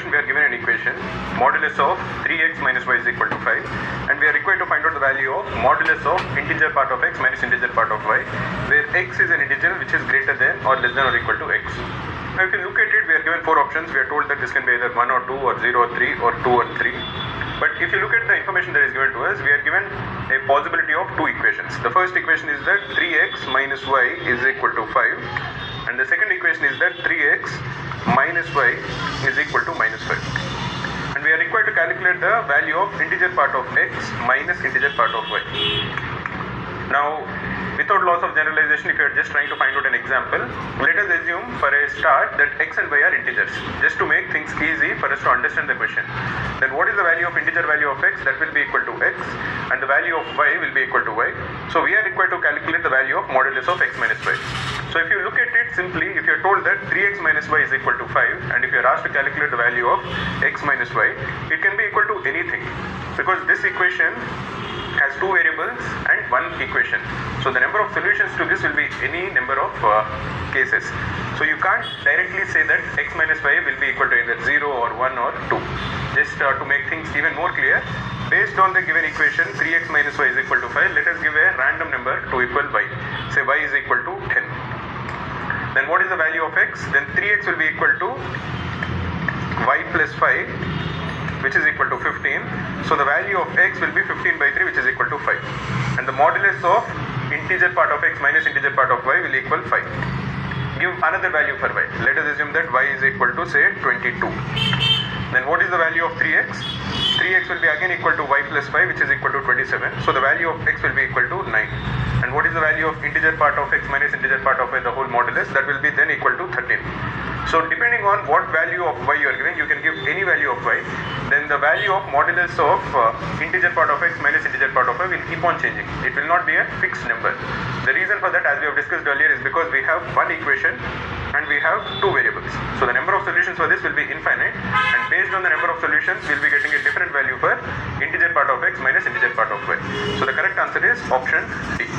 situation we are given an equation modulus of 3x minus y is equal to 5, and we are required to find out the value of modulus of integer part of x minus integer part of y, where x is an integer which is greater than or less than or equal to x. Now if you look at it, we are given 4 options. We are told that this can be either 1 or 2 or 0 or 3 or 2 or 3. But if you look at the information that is given to us, we are given a possibility of 2 equations. The first equation is that 3x minus y is equal to 5, and the second equation is that 3x minus y is equal to minus 5. And we are required to calculate the value of integer part of x minus integer part of y. Now, without loss of generalization, if you are just trying to find out an example, let us assume for a start that x and y are integers, just to make things easy for us to understand the question. Then what is the value of integer value of x? That will be equal to x, and the value of y will be equal to y. So we are required to calculate the value of modulus of x minus y. So if you look at it simply, if you are told that 3x minus y is equal to 5, and if you are asked to calculate the value of x minus y, it can be equal to anything, because this equation has 2 variables and 1 equation. So the number of solutions to this will be any number of cases. So you can't directly say that x minus y will be equal to either 0 or 1 or 2. Just to make things even more clear, based on the given equation 3x minus y is equal to 5, let us give a random number to equal y. Say y is equal to 10. Then what is the value of x? Then 3x will be equal to y plus 5, which is equal to 15. So the value of x will be 15 by 3, which is equal to 5. And the modulus of integer part of x minus integer part of y will equal 5. Give another value for y. Let us assume that y is equal to say 22. Then what is the value of 3x? 3x will be again equal to y plus 5, which is equal to 27. So the value of x will be equal to 9. And what is the value of integer part of x minus integer part of y, the whole modulus? That will be then equal to 13. So depending on what value of y you are giving, you can give any value of y. Then the value of modulus of integer part of x minus integer part of y will keep on changing. It will not be a fixed number. The reason for that, as we have discussed earlier, is because we have one equation and we have 2 variables. So the number of solutions for this will be infinite, and based on the number of solutions, we will be getting a different value for integer part of x minus integer part of y. So the correct answer is option D.